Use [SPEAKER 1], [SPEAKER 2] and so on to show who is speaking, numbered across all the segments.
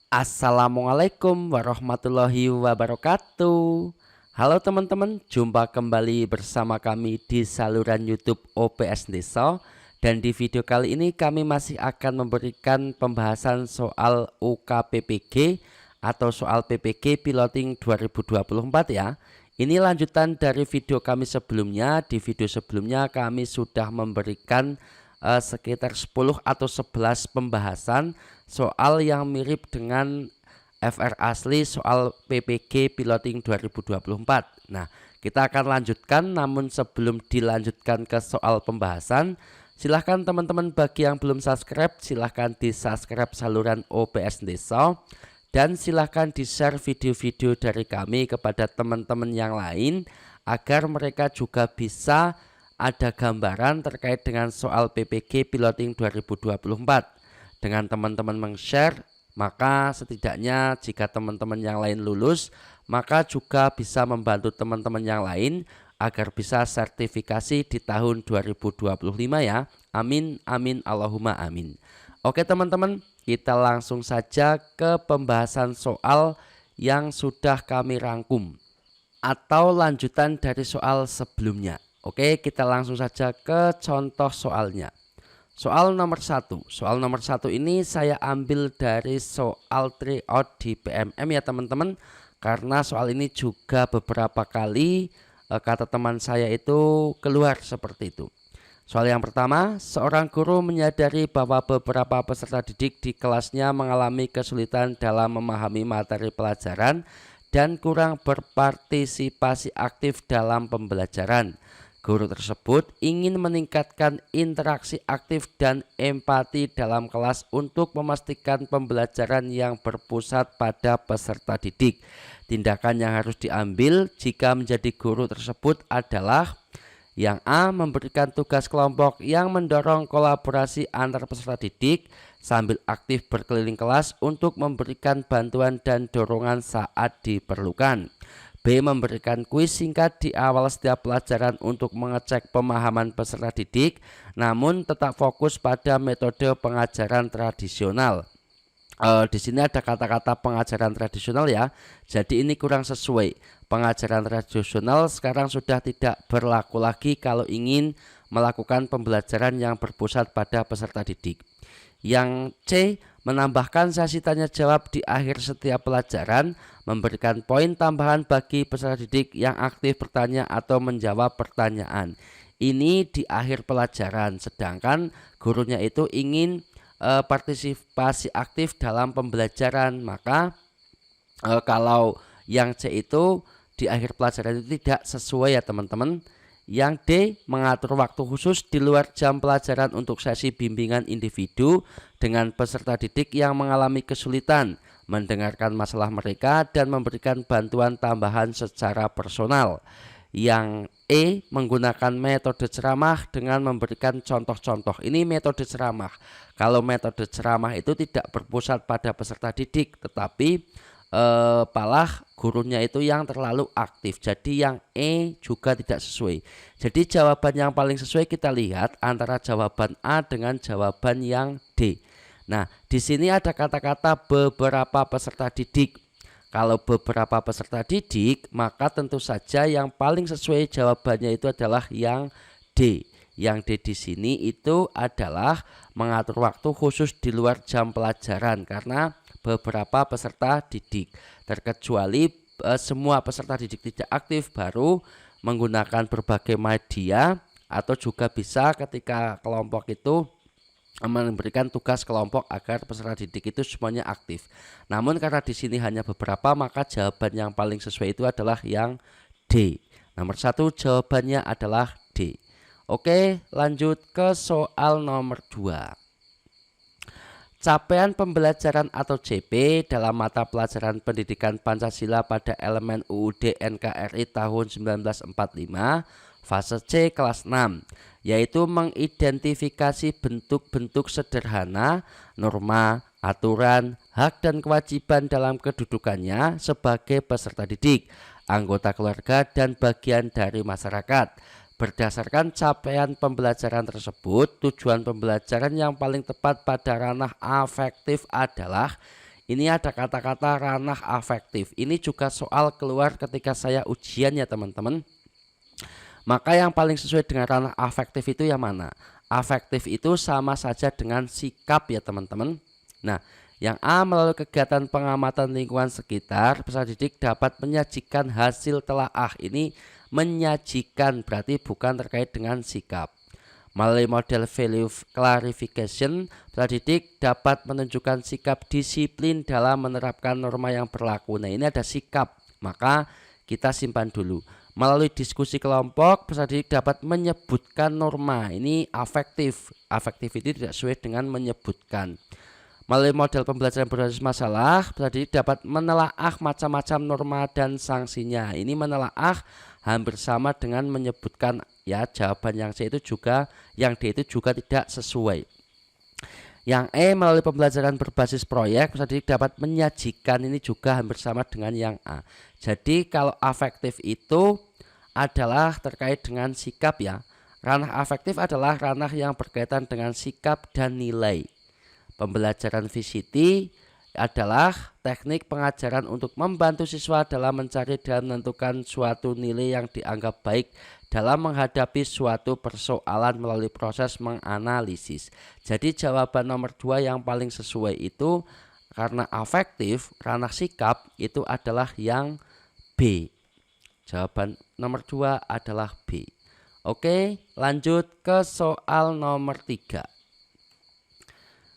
[SPEAKER 1] Assalamualaikum warahmatullahi wabarakatuh. Halo teman-teman, jumpa kembali bersama kami di saluran YouTube OPS Desa. Dan di video kali ini kami masih akan memberikan pembahasan soal UKPPG atau soal PPG Piloting 2024 ya. Ini lanjutan dari video kami sebelumnya. Di video sebelumnya kami sudah memberikan sekitar 10 atau 11 pembahasan soal yang mirip dengan FR asli soal PPG Piloting 2024. Nah, kita akan lanjutkan, namun sebelum dilanjutkan ke soal pembahasan, silahkan teman-teman bagi yang belum subscribe, silahkan di subscribe saluran OPS Desa. Dan silahkan di-share video-video dari kami kepada teman-teman yang lain agar mereka juga bisa ada gambaran terkait dengan soal PPG Piloting 2024. Dengan teman-teman meng-share, maka setidaknya jika teman-teman yang lain lulus, maka juga bisa membantu teman-teman yang lain agar bisa sertifikasi di tahun 2025 ya. Amin, amin, Allahumma amin. Oke teman-teman, kita langsung saja ke pembahasan soal yang sudah kami rangkum atau lanjutan dari soal sebelumnya. Oke, kita langsung saja ke contoh soalnya. Soal nomor 1. Soal nomor 1 ini saya ambil dari soal tryout di PMM ya teman-teman. Karena soal ini juga beberapa kali kata teman saya itu keluar seperti itu. Soal yang pertama, seorang guru menyadari bahwa beberapa peserta didik di kelasnya mengalami kesulitan dalam memahami materi pelajaran dan kurang berpartisipasi aktif dalam pembelajaran. Guru tersebut ingin meningkatkan interaksi aktif dan empati dalam kelas untuk memastikan pembelajaran yang berpusat pada peserta didik. Tindakan yang harus diambil jika menjadi guru tersebut adalah yang A. Memberikan tugas kelompok yang mendorong kolaborasi antar peserta didik sambil aktif berkeliling kelas untuk memberikan bantuan dan dorongan saat diperlukan. B. Memberikan kuis singkat di awal setiap pelajaran untuk mengecek pemahaman peserta didik, namun tetap fokus pada metode pengajaran tradisional. Di sini ada kata-kata pengajaran tradisional ya, jadi ini kurang sesuai. Pengajaran tradisional sekarang sudah tidak berlaku lagi kalau ingin melakukan pembelajaran yang berpusat pada peserta didik. Yang C. Menambahkan sesi tanya jawab di akhir setiap pelajaran, memberikan poin tambahan bagi peserta didik yang aktif bertanya atau menjawab pertanyaan. Ini di akhir pelajaran, sedangkan gurunya itu ingin partisipasi aktif dalam pembelajaran. Maka kalau yang C itu di akhir pelajaran itu tidak sesuai ya teman-teman. Yang D. Mengatur waktu khusus di luar jam pelajaran untuk sesi bimbingan individu dengan peserta didik yang mengalami kesulitan, mendengarkan masalah mereka dan memberikan bantuan tambahan secara personal. Yang E. Menggunakan metode ceramah dengan memberikan contoh-contoh. Ini metode ceramah. Kalau metode ceramah itu tidak berpusat pada peserta didik, tetapi malah gurunya itu yang terlalu aktif. Jadi yang E juga tidak sesuai. Jadi jawaban yang paling sesuai kita lihat antara jawaban A dengan jawaban yang D. Nah, di sini ada kata-kata beberapa peserta didik. Kalau beberapa peserta didik, maka tentu saja yang paling sesuai jawabannya itu adalah yang D. Yang D di sini itu adalah mengatur waktu khusus di luar jam pelajaran karena beberapa peserta didik, terkecuali semua peserta didik tidak aktif baru menggunakan berbagai media, atau juga bisa ketika kelompok itu memberikan tugas kelompok agar peserta didik itu semuanya aktif. Namun karena di sini hanya beberapa, maka jawaban yang paling sesuai itu adalah yang D. Nomor 1 jawabannya adalah D. Oke, lanjut ke soal nomor 2. Capaian pembelajaran atau CP dalam mata pelajaran pendidikan Pancasila pada elemen UUD NKRI tahun 1945 fase C kelas 6, yaitu mengidentifikasi bentuk-bentuk sederhana, norma, aturan, hak dan kewajiban dalam kedudukannya sebagai peserta didik, anggota keluarga dan bagian dari masyarakat. Berdasarkan capaian pembelajaran tersebut, tujuan pembelajaran yang paling tepat pada ranah afektif adalah Ini ada kata-kata ranah afektif. Ini juga soal keluar ketika saya ujian ya teman-teman. Maka yang paling sesuai dengan ranah afektif itu yang mana? Afektif itu sama saja dengan sikap ya teman-teman. Nah, yang A, melalui kegiatan pengamatan lingkungan sekitar, peserta didik dapat menyajikan hasil telaah. Ini menyajikan berarti bukan terkait dengan sikap. Melalui model value clarification, peserta didik dapat menunjukkan sikap disiplin dalam menerapkan norma yang berlaku. Nah, ini ada sikap, maka kita simpan dulu. Melalui diskusi kelompok, peserta didik dapat menyebutkan norma. Ini afektif. Afektif itu tidak sesuai dengan menyebutkan. Melalui model pembelajaran berbasis masalah, peserta didik dapat menelaah macam-macam norma dan sanksinya. Ini menelaah hampir sama dengan menyebutkan ya. Jawaban yang C itu juga, yang D itu juga tidak sesuai. Yang E, melalui pembelajaran berbasis proyek, peserta didik dapat menyajikan. Ini juga hampir sama dengan yang A. Jadi kalau afektif itu adalah terkait dengan sikap ya. Ranah afektif adalah ranah yang berkaitan dengan sikap dan nilai. Pembelajaran VCT adalah teknik pengajaran untuk membantu siswa dalam mencari dan menentukan suatu nilai yang dianggap baik dalam menghadapi suatu persoalan melalui proses menganalisis. Jadi jawaban nomor 2 yang paling sesuai itu karena afektif, ranah sikap itu adalah yang B. Jawaban nomor 2 adalah B. Oke, lanjut ke soal nomor 3.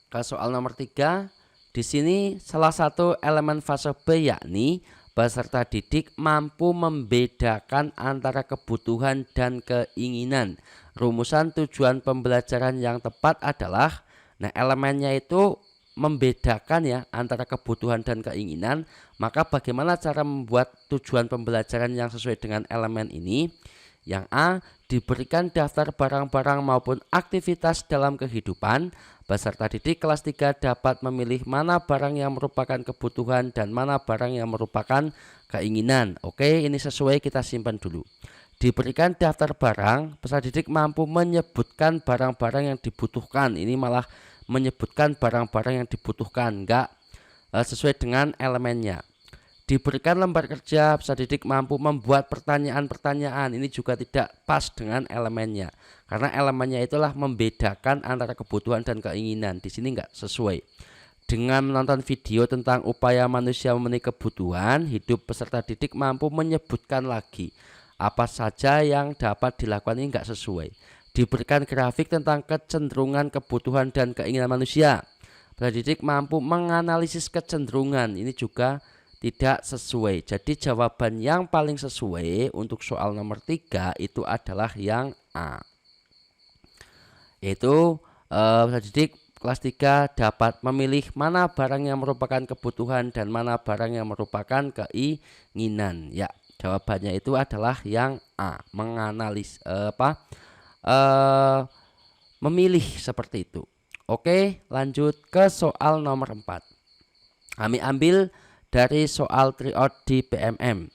[SPEAKER 1] Ke soal nomor 3, di sini salah satu elemen fase B yakni peserta didik mampu membedakan antara kebutuhan dan keinginan. Rumusan tujuan pembelajaran yang tepat adalah, nah elemennya itu membedakan ya antara kebutuhan dan keinginan. Maka bagaimana cara membuat tujuan pembelajaran yang sesuai dengan elemen ini? Yang A, diberikan daftar barang-barang maupun aktivitas dalam kehidupan. Peserta didik kelas 3 dapat memilih mana barang yang merupakan kebutuhan dan mana barang yang merupakan keinginan. Oke, ini sesuai, kita simpan dulu. Diberikan daftar barang, peserta didik mampu menyebutkan barang-barang yang dibutuhkan. Ini malah menyebutkan barang-barang yang dibutuhkan, enggak sesuai dengan elemennya. Diberikan lembar kerja, peserta didik mampu membuat pertanyaan-pertanyaan. Ini juga tidak pas dengan elemennya, karena elemennya itulah membedakan antara kebutuhan dan keinginan. Di sini enggak sesuai. Dengan menonton video tentang upaya manusia memenuhi kebutuhan hidup, peserta didik mampu menyebutkan lagi apa saja yang dapat dilakukan. Ini enggak sesuai. Diberikan grafik tentang kecenderungan kebutuhan dan keinginan manusia, peserta didik mampu menganalisis kecenderungan. Ini juga tidak sesuai. Jadi jawaban yang paling sesuai untuk soal nomor 3 itu adalah yang A. Yaitu peserta didik kelas 3 dapat memilih mana barang yang merupakan kebutuhan dan mana barang yang merupakan keinginan. Ya, jawabannya itu adalah yang A. Menganalisis memilih seperti itu. Oke, lanjut ke soal nomor 4. Kami ambil dari soal tryout di PMM.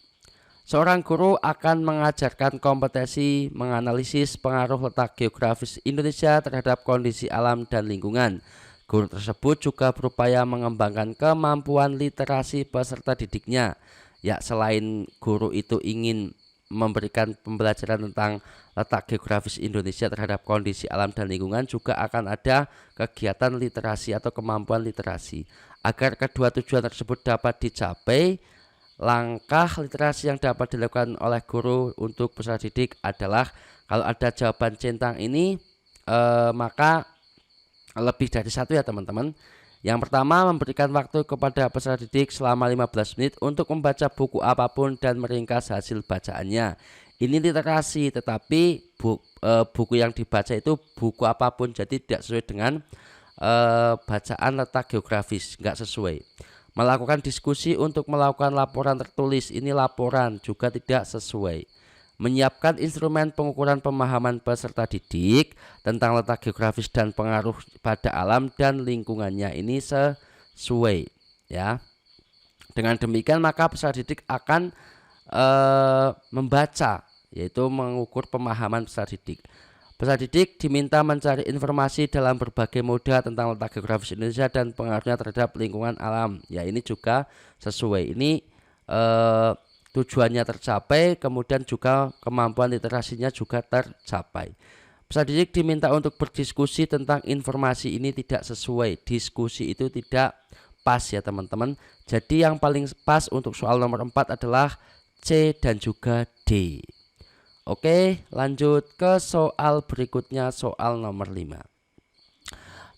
[SPEAKER 1] Seorang guru akan mengajarkan kompetensi menganalisis pengaruh letak geografis Indonesia terhadap kondisi alam dan lingkungan. Guru tersebut juga berupaya mengembangkan kemampuan literasi peserta didiknya. Ya, selain guru itu ingin memberikan pembelajaran tentang letak geografis Indonesia terhadap kondisi alam dan lingkungan, juga akan ada kegiatan literasi atau kemampuan literasi. Agar kedua tujuan tersebut dapat dicapai, langkah literasi yang dapat dilakukan oleh guru untuk peserta didik adalah, kalau ada jawaban centang ini maka lebih dari satu ya teman-teman. Yang pertama, memberikan waktu kepada peserta didik selama 15 menit untuk membaca buku apapun dan meringkas hasil bacaannya. Ini literasi, tetapi buku yang dibaca itu buku apapun, jadi tidak sesuai dengan bacaan letak geografis, enggak sesuai. Melakukan diskusi untuk melakukan laporan tertulis, ini laporan, juga tidak sesuai. Menyiapkan instrumen pengukuran pemahaman peserta didik tentang letak geografis dan pengaruh pada alam dan lingkungannya, ini sesuai ya. Dengan demikian maka peserta didik akan membaca, yaitu mengukur pemahaman peserta didik. Peserta didik diminta mencari informasi dalam berbagai moda tentang letak geografis Indonesia dan pengaruhnya terhadap lingkungan alam. Ya, ini juga sesuai. Ini tujuannya tercapai, kemudian juga kemampuan literasinya juga tercapai. Peserta didik diminta untuk berdiskusi tentang informasi ini tidak sesuai. Diskusi itu tidak pas ya teman-teman. Jadi yang paling pas untuk soal nomor 4 adalah C dan juga D. Oke, lanjut ke soal berikutnya, soal nomor 5.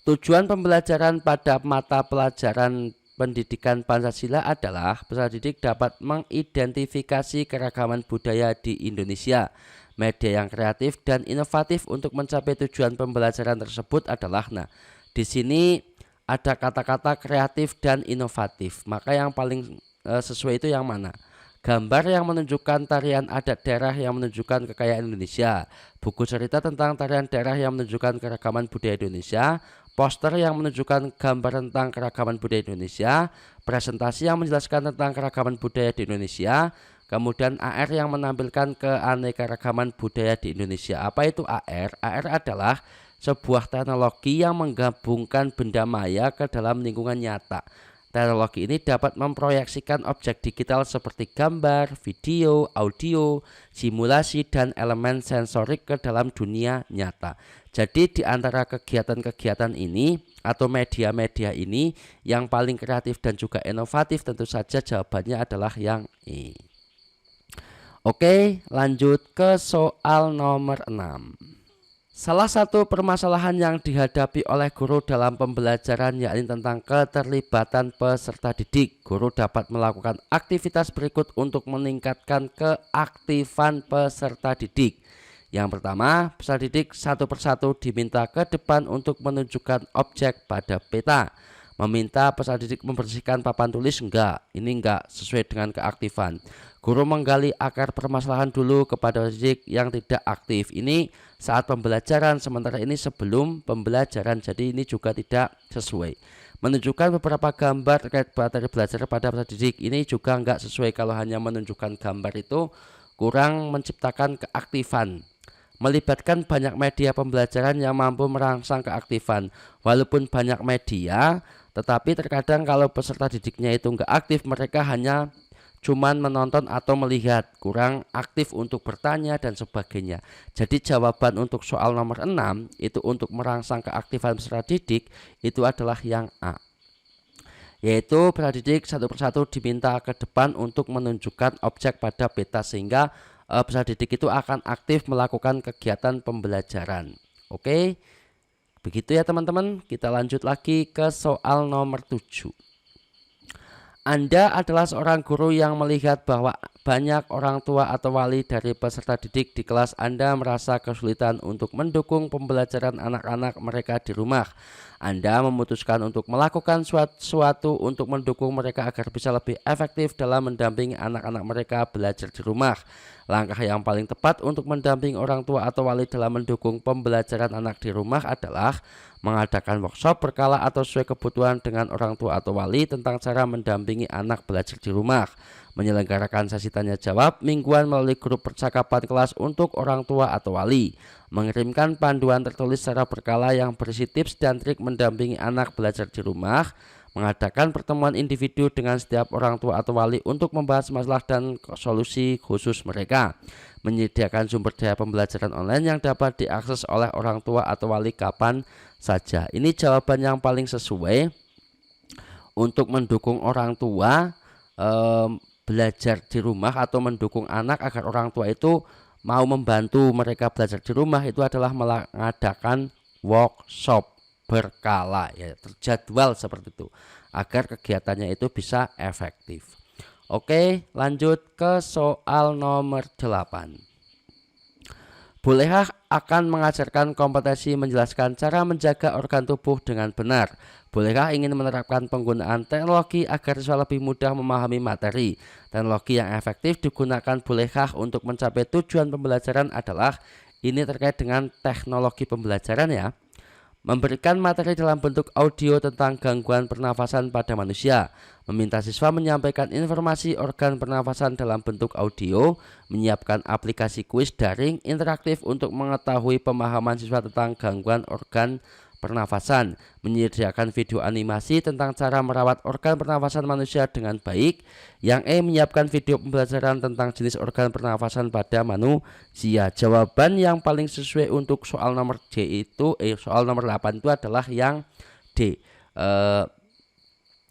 [SPEAKER 1] Tujuan pembelajaran pada mata pelajaran pendidikan Pancasila adalah peserta didik dapat mengidentifikasi keragaman budaya di Indonesia. Media yang kreatif dan inovatif untuk mencapai tujuan pembelajaran tersebut adalah, nah, di sini ada kata-kata kreatif dan inovatif. Maka yang paling sesuai itu yang mana? Gambar yang menunjukkan tarian adat daerah yang menunjukkan kekayaan Indonesia, buku cerita tentang tarian daerah yang menunjukkan keragaman budaya Indonesia, poster yang menunjukkan gambar tentang keragaman budaya Indonesia, presentasi yang menjelaskan tentang keragaman budaya di Indonesia, kemudian AR yang menampilkan keanekaragaman budaya di Indonesia. Apa itu AR? AR adalah sebuah teknologi yang menggabungkan benda maya ke dalam lingkungan nyata. Teknologi ini dapat memproyeksikan objek digital seperti gambar, video, audio, simulasi, dan elemen sensorik ke dalam dunia nyata. Jadi di antara kegiatan-kegiatan ini atau media-media ini yang paling kreatif dan juga inovatif tentu saja jawabannya adalah yang E. Oke, lanjut ke soal nomor 6. Salah satu permasalahan yang dihadapi oleh guru dalam pembelajaran yakni tentang keterlibatan peserta didik. Guru dapat melakukan aktivitas berikut untuk meningkatkan keaktifan peserta didik. Yang pertama, peserta didik satu persatu diminta ke depan untuk menunjukkan objek pada peta. Meminta peserta didik membersihkan papan tulis, enggak, ini enggak sesuai dengan keaktifan. Guru menggali akar permasalahan dulu kepada peserta didik yang tidak aktif. Ini saat pembelajaran, sementara ini sebelum pembelajaran, jadi ini juga tidak sesuai. Menunjukkan beberapa gambar terkait materi belajar pada peserta didik, ini juga enggak sesuai. Kalau hanya menunjukkan gambar itu kurang menciptakan keaktifan. Melibatkan banyak media pembelajaran yang mampu merangsang keaktifan. Walaupun banyak media, tetapi terkadang kalau peserta didiknya itu enggak aktif, mereka hanya cuman menonton atau melihat, kurang aktif untuk bertanya dan sebagainya. Jadi jawaban untuk soal nomor 6 itu untuk merangsang keaktifan peserta didik itu adalah yang A, yaitu peserta didik satu persatu diminta ke depan untuk menunjukkan objek pada peta sehingga peserta didik itu akan aktif melakukan kegiatan pembelajaran. Oke, begitu ya teman-teman. Kita lanjut lagi ke soal nomor 7. Anda adalah seorang guru yang melihat bahwa banyak orang tua atau wali dari peserta didik di kelas Anda merasa kesulitan untuk mendukung pembelajaran anak-anak mereka di rumah. Anda memutuskan untuk melakukan sesuatu untuk mendukung mereka agar bisa lebih efektif dalam mendampingi anak-anak mereka belajar di rumah. Langkah yang paling tepat untuk mendampingi orang tua atau wali dalam mendukung pembelajaran anak di rumah adalah mengadakan workshop berkala atau sesuai kebutuhan dengan orang tua atau wali tentang cara mendampingi anak belajar di rumah. Menyelenggarakan sesi tanya jawab mingguan melalui grup percakapan kelas untuk orang tua atau wali. Mengirimkan panduan tertulis secara berkala yang berisi tips dan trik mendampingi anak belajar di rumah. Mengadakan pertemuan individu dengan setiap orang tua atau wali untuk membahas masalah dan solusi khusus mereka. Menyediakan sumber daya pembelajaran online yang dapat diakses oleh orang tua atau wali kapan saja. Ini jawaban yang paling sesuai untuk mendukung orang tua belajar di rumah atau mendukung anak agar orang tua itu mau membantu mereka belajar di rumah itu adalah mengadakan workshop berkala, ya, terjadwal seperti itu agar kegiatannya itu bisa efektif. Oke, lanjut ke soal nomor 8. Bolehkah akan mengajarkan kompetensi menjelaskan cara menjaga organ tubuh dengan benar? Bolehkah ingin menerapkan penggunaan teknologi agar siswa lebih mudah memahami materi? Teknologi yang efektif digunakan bolehkah untuk mencapai tujuan pembelajaran adalah ini terkait dengan teknologi pembelajaran ya. memberikan materi dalam bentuk audio tentang gangguan pernafasan pada manusia, meminta siswa menyampaikan informasi organ pernafasan dalam bentuk audio, menyiapkan aplikasi kuis daring interaktif untuk mengetahui pemahaman siswa tentang gangguan organ pernafasan, menyediakan video animasi tentang cara merawat organ pernafasan manusia dengan baik. Yang menyiapkan video pembelajaran tentang jenis organ pernafasan pada manusia. Jawaban yang paling sesuai untuk soal nomor D itu soal nomor 8 itu adalah yang D.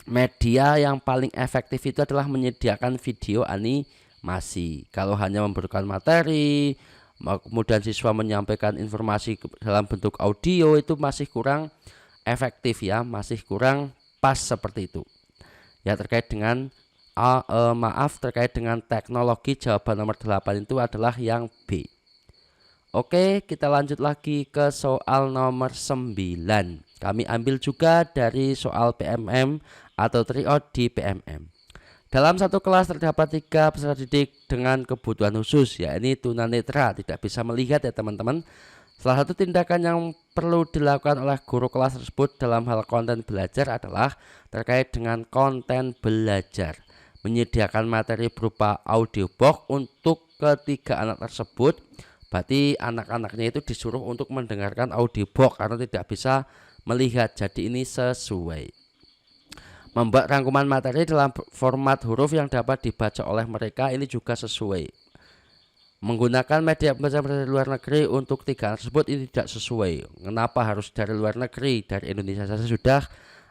[SPEAKER 1] Media yang paling efektif itu adalah menyediakan video animasi. Kalau hanya memberikan materi, kemudian siswa menyampaikan informasi dalam bentuk audio, itu masih kurang efektif ya, masih kurang pas seperti itu. Ya, terkait dengan terkait dengan teknologi, jawaban nomor 8 itu adalah yang B. Oke, kita lanjut lagi ke soal nomor 9. Kami ambil juga dari soal PMM atau tryout di PMM. Dalam satu kelas terdapat 3 peserta didik dengan kebutuhan khusus, yakni tunanetra, tidak bisa melihat ya teman-teman. Salah satu tindakan yang perlu dilakukan oleh guru kelas tersebut dalam hal konten belajar adalah terkait dengan konten belajar. Menyediakan materi berupa audiobook untuk ketiga anak tersebut. Berarti anak-anaknya itu disuruh untuk mendengarkan audiobook karena tidak bisa melihat, jadi ini sesuai. Membuat rangkuman materi dalam format huruf yang dapat dibaca oleh mereka, ini juga sesuai. Menggunakan media pembelajaran dari luar negeri untuk 3 anak tersebut, ini tidak sesuai. Kenapa harus dari luar negeri? Dari Indonesia saja sudah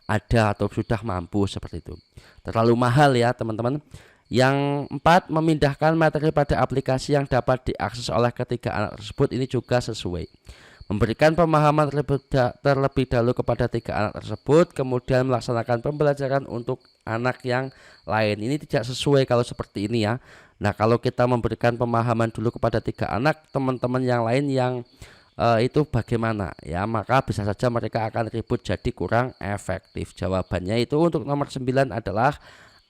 [SPEAKER 1] ada atau sudah mampu seperti itu. Terlalu mahal ya teman-teman. Yang 4, memindahkan materi pada aplikasi yang dapat diakses oleh ketiga anak tersebut, ini juga sesuai. Memberikan pemahaman terlebih dahulu kepada 3 anak tersebut, kemudian melaksanakan pembelajaran untuk anak yang lain. Ini tidak sesuai kalau seperti ini ya. Nah, kalau kita memberikan pemahaman dulu kepada 3 anak, teman-teman yang lain yang itu bagaimana ya, maka bisa saja mereka akan ribut, jadi kurang efektif. Jawabannya itu untuk nomor 9 adalah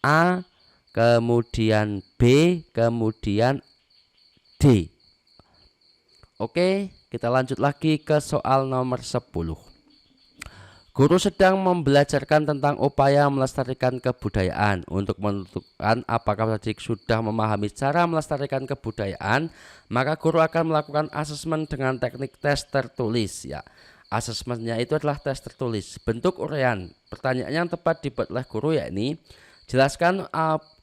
[SPEAKER 1] A, kemudian B, kemudian D. Oke, kita lanjut lagi ke soal nomor 10. Guru sedang membelajarkan tentang upaya melestarikan kebudayaan. Untuk menentukan apakah didik sudah memahami cara melestarikan kebudayaan, maka guru akan melakukan asesmen dengan teknik tes tertulis ya. Asesmennya itu adalah tes tertulis. Bentuk uraian pertanyaan yang tepat dibuat oleh guru, yakni jelaskan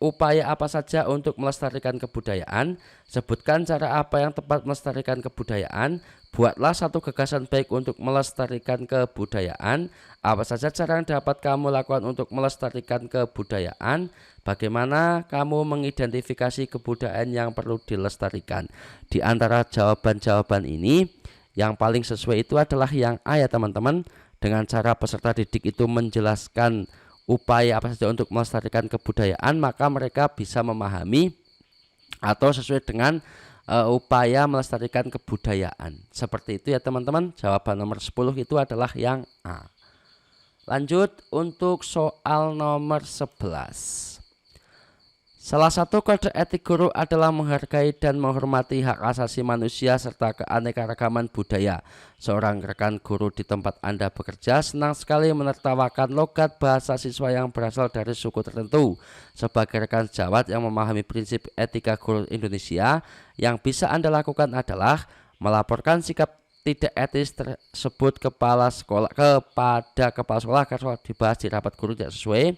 [SPEAKER 1] upaya apa saja untuk melestarikan kebudayaan, sebutkan cara apa yang tepat melestarikan kebudayaan, buatlah satu gagasan baik untuk melestarikan kebudayaan, apa saja cara yang dapat kamu lakukan untuk melestarikan kebudayaan, bagaimana kamu mengidentifikasi kebudayaan yang perlu dilestarikan. Di antara jawaban-jawaban ini, yang paling sesuai itu adalah yang A ya teman-teman. Dengan cara peserta didik itu menjelaskan upaya apa saja untuk melestarikan kebudayaan, maka mereka bisa memahami atau sesuai dengan upaya melestarikan kebudayaan. Seperti itu ya teman-teman. Jawaban nomor 10 itu adalah yang A. Lanjut untuk soal nomor 11. Salah satu kode etik guru adalah menghargai dan menghormati hak asasi manusia serta keanekaragaman budaya. Seorang rekan guru di tempat Anda bekerja senang sekali menertawakan logat bahasa siswa yang berasal dari suku tertentu. Sebagai rekan sejawat yang memahami prinsip etika guru Indonesia, yang bisa Anda lakukan adalah melaporkan sikap tidak etis tersebut kepada kepala sekolah agar dibahas di rapat guru tidak sesuai,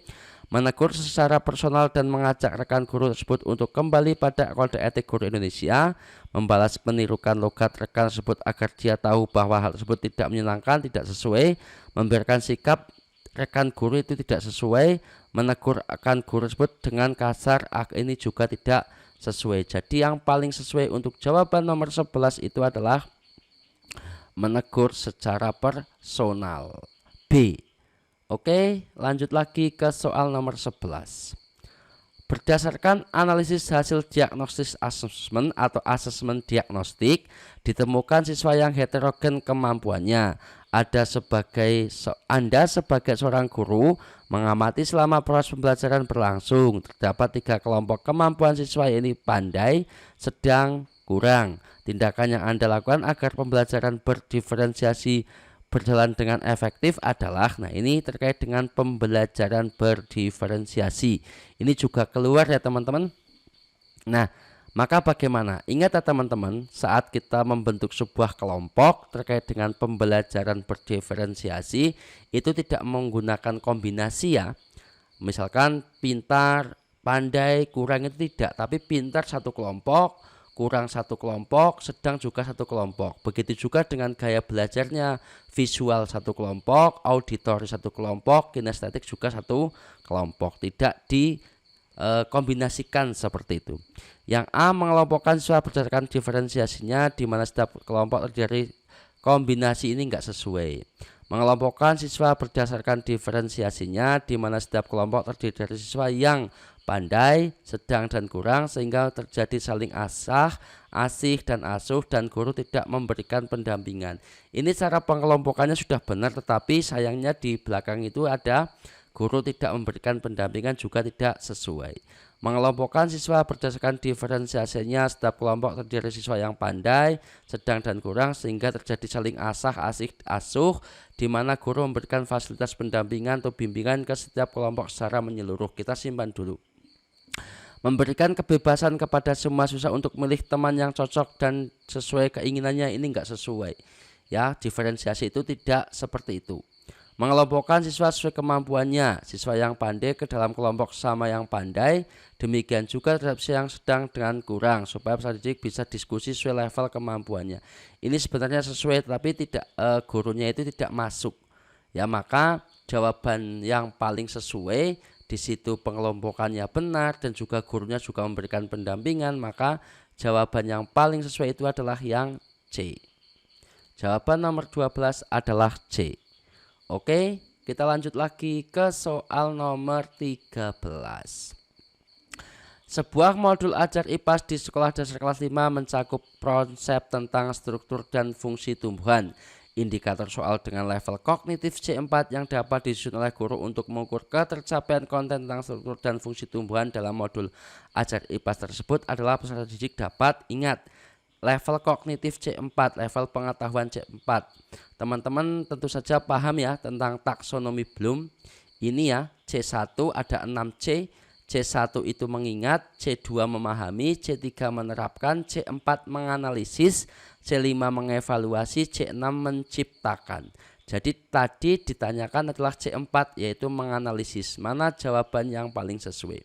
[SPEAKER 1] menegur secara personal dan mengajak rekan guru tersebut untuk kembali pada kode etik guru Indonesia, membalas menirukan logat rekan tersebut agar dia tahu bahwa hal tersebut tidak menyenangkan, tidak sesuai, membiarkan sikap rekan guru itu tidak sesuai, menegur rekan guru tersebut dengan kasar, ini juga tidak sesuai. Jadi yang paling sesuai untuk jawaban nomor 11 itu adalah menegur secara personal, B. Oke, lanjut lagi ke soal nomor 11. Berdasarkan analisis hasil diagnosis assessment atau asesmen diagnostik, ditemukan siswa yang heterogen kemampuannya. Anda sebagai seorang guru mengamati selama proses pembelajaran berlangsung. Terdapat 3 kelompok kemampuan siswa, ini pandai, sedang, kurang. Tindakan yang Anda lakukan agar pembelajaran berdiferensiasi berjalan dengan efektif adalah, nah ini terkait dengan pembelajaran berdiferensiasi. Ini juga keluar ya teman-teman. Nah, maka bagaimana? Ingat ya teman-teman, saat kita membentuk sebuah kelompok terkait dengan pembelajaran berdiferensiasi, itu tidak menggunakan kombinasi ya. Misalkan pintar, pandai, kurang itu tidak, tapi pintar satu kelompok, kurang satu kelompok, sedang juga satu kelompok. Begitu juga dengan gaya belajarnya, visual satu kelompok, auditori satu kelompok, kinestetik juga satu kelompok. Tidak dikombinasikan seperti itu. Yang A mengelompokkan siswa berdasarkan diferensiasinya, di mana setiap kelompok terdiri kombinasi ini enggak sesuai. Mengelompokkan siswa berdasarkan diferensiasinya, di mana setiap kelompok terdiri dari siswa yang pandai, sedang, dan kurang, sehingga terjadi saling asih dan asuh, dan guru tidak memberikan pendampingan. Ini cara pengelompokannya sudah benar, tetapi sayangnya di belakang itu ada guru tidak memberikan pendampingan, juga tidak sesuai. Mengelompokkan siswa berdasarkan diferensiasinya, setiap kelompok terdiri siswa yang pandai, sedang, dan kurang, sehingga terjadi saling asih asuh, di mana guru memberikan fasilitas pendampingan atau bimbingan ke setiap kelompok secara menyeluruh. Kita simpan dulu. Memberikan kebebasan kepada semua siswa untuk memilih teman yang cocok dan sesuai keinginannya, ini enggak sesuai ya. Diferensiasi itu tidak seperti itu. Mengelompokkan siswa sesuai kemampuannya, siswa yang pandai ke dalam kelompok sama yang pandai, demikian juga terhadap siswa yang sedang dengan kurang, supaya peserta didik bisa diskusi sesuai level kemampuannya. Ini sebenarnya sesuai, tapi tidak gurunya itu tidak masuk ya. Maka jawaban yang paling sesuai di situ pengelompokannya benar dan juga gurunya juga memberikan pendampingan, maka jawaban yang paling sesuai itu adalah yang C. Jawaban nomor 12 adalah C. Oke, kita lanjut lagi ke soal nomor 13. Sebuah modul ajar IPAS di sekolah dasar kelas 5 mencakup konsep tentang struktur dan fungsi tumbuhan. Indikator soal dengan level kognitif C4 yang dapat disusun oleh guru untuk mengukur ketercapaian konten tentang struktur dan fungsi tumbuhan dalam modul ajar IPAS tersebut adalah peserta didik dapat, ingat, level kognitif C4, level pengetahuan C4. Teman-teman tentu saja paham ya tentang taksonomi Bloom. Ini ya, C1 ada 6C. C1 itu mengingat, C2 memahami, C3 menerapkan, C4 menganalisis, C5 mengevaluasi, C6 menciptakan. Jadi tadi ditanyakan adalah C4, yaitu menganalisis. Mana jawaban yang paling sesuai?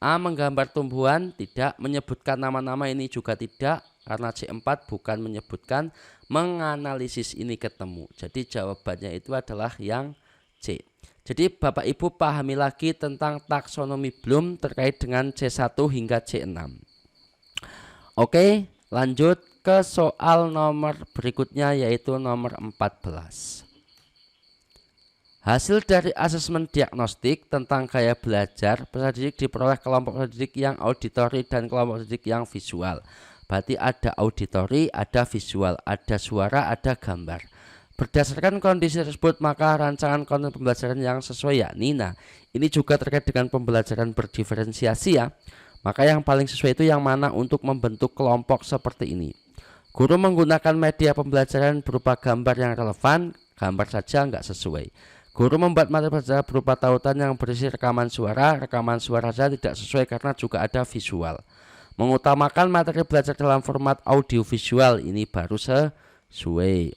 [SPEAKER 1] A. Menggambar tumbuhan, tidak. Menyebutkan nama-nama, ini juga tidak, karena C4 bukan menyebutkan. Menganalisis ini ketemu. Jadi jawabannya itu adalah yang C. Jadi Bapak Ibu pahami lagi tentang taksonomi Bloom terkait dengan C1 hingga C6. Oke, lanjut ke soal nomor berikutnya, yaitu nomor 14. Hasil dari asesmen diagnostik tentang gaya belajar peserta didik diperoleh kelompok peserta didik yang auditori dan kelompok peserta didik yang visual. Berarti ada auditori, ada visual, ada suara, ada gambar. Berdasarkan kondisi tersebut, maka rancangan konten pembelajaran yang sesuai yakni, nah ini juga terkait dengan pembelajaran berdiferensiasi ya. Maka yang paling sesuai itu yang mana untuk membentuk kelompok seperti ini. Guru menggunakan media pembelajaran berupa gambar yang relevan, gambar saja nggak sesuai. Guru membuat materi pelajaran berupa tautan yang berisi rekaman suara saja tidak sesuai karena juga ada visual. Mengutamakan materi belajar dalam format audiovisual, ini baru sesuai.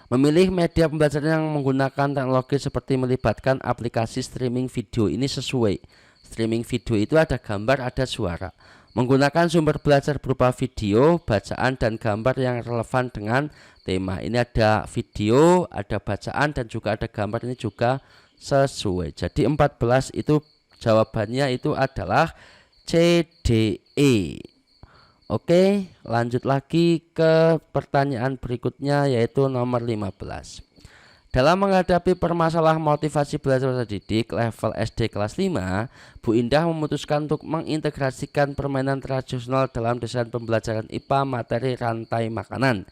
[SPEAKER 1] Memilih media pembelajaran yang menggunakan teknologi seperti melibatkan aplikasi streaming video, ini sesuai. Streaming video itu ada gambar, ada suara. Menggunakan sumber belajar berupa video, bacaan, dan gambar yang relevan dengan tema. Ini ada video, ada bacaan, dan juga ada gambar, ini juga sesuai. Jadi 14 itu jawabannya itu adalah CDE. Oke, lanjut lagi ke pertanyaan berikutnya, yaitu nomor 15. Dalam menghadapi permasalahan motivasi belajar peserta didik level SD kelas 5, Bu Indah memutuskan untuk mengintegrasikan permainan tradisional dalam desain pembelajaran IPA materi rantai makanan.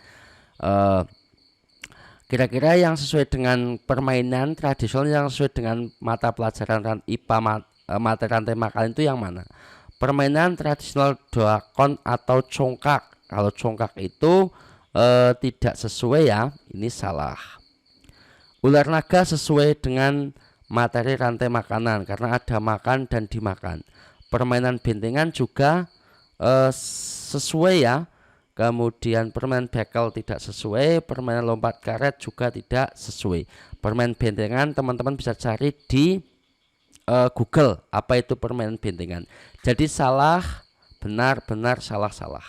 [SPEAKER 1] Kira-kira yang sesuai dengan permainan tradisional yang sesuai dengan mata pelajaran IPA materi rantai makanan itu yang mana? Permainan tradisional doakon atau congkak. Kalau congkak itu tidak sesuai ya, ini salah. Ular naga sesuai dengan materi rantai makanan karena ada makan dan dimakan. Permainan bentengan juga sesuai ya. Kemudian permainan bekel tidak sesuai, permainan lompat karet juga tidak sesuai. Permainan bentengan teman-teman bisa cari di Google apa itu permainan bentengan. Jadi salah, benar, benar, salah, salah.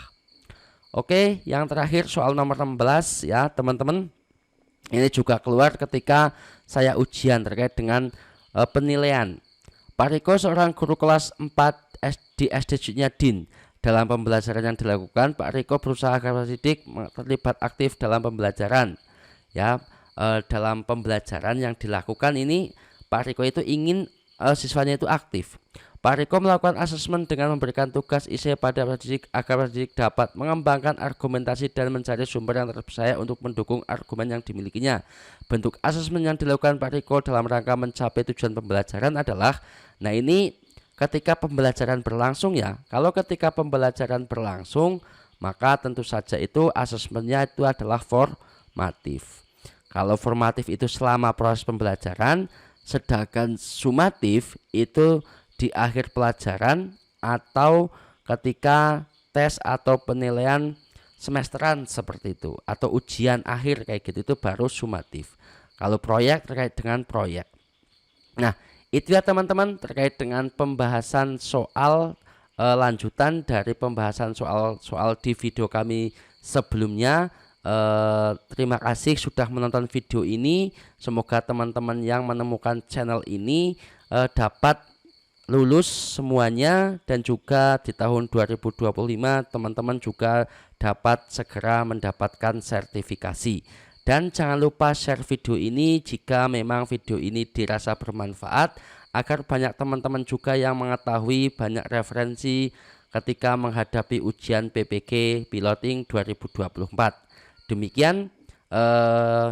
[SPEAKER 1] Oke, yang terakhir soal nomor 16 ya teman-teman. Ini juga keluar ketika saya ujian terkait dengan penilaian. Pak Riko seorang guru kelas 4 di SD Junyadin. Dalam pembelajaran yang dilakukan, Pak Riko berusaha agar Pak Sidik terlibat aktif dalam pembelajaran. Ya, dalam pembelajaran yang dilakukan ini Pak Riko itu ingin siswanya itu aktif. Pak Riko melakukan asesmen dengan memberikan tugas isi pada Pak Sidik agar Pak Sidik dapat mengembangkan argumentasi dan mencari sumber yang terpercaya untuk mendukung argumen yang dimilikinya. Bentuk asesmen yang dilakukan Pak Riko dalam rangka mencapai tujuan pembelajaran adalah, nah ini ketika pembelajaran berlangsung ya. Kalau ketika pembelajaran berlangsung, maka tentu saja itu asesmennya itu adalah formatif. Kalau formatif itu selama proses pembelajaran, sedangkan sumatif itu di akhir pelajaran atau ketika tes atau penilaian semesteran seperti itu, atau ujian akhir kayak gitu, itu baru sumatif. Kalau proyek terkait dengan proyek. Nah, itu ya teman-teman terkait dengan pembahasan soal lanjutan dari pembahasan soal di video kami sebelumnya. Terima kasih sudah menonton video ini. Semoga teman-teman yang menemukan channel ini dapat lulus semuanya, dan juga di tahun 2025 teman-teman juga dapat segera mendapatkan sertifikasi. Dan jangan lupa share video ini jika memang video ini dirasa bermanfaat, agar banyak teman-teman juga yang mengetahui banyak referensi ketika menghadapi ujian PPG Piloting 2024. Demikian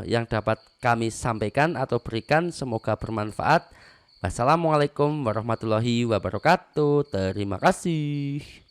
[SPEAKER 1] yang dapat kami sampaikan atau berikan, semoga bermanfaat. Wassalamualaikum warahmatullahi wabarakatuh. Terima kasih.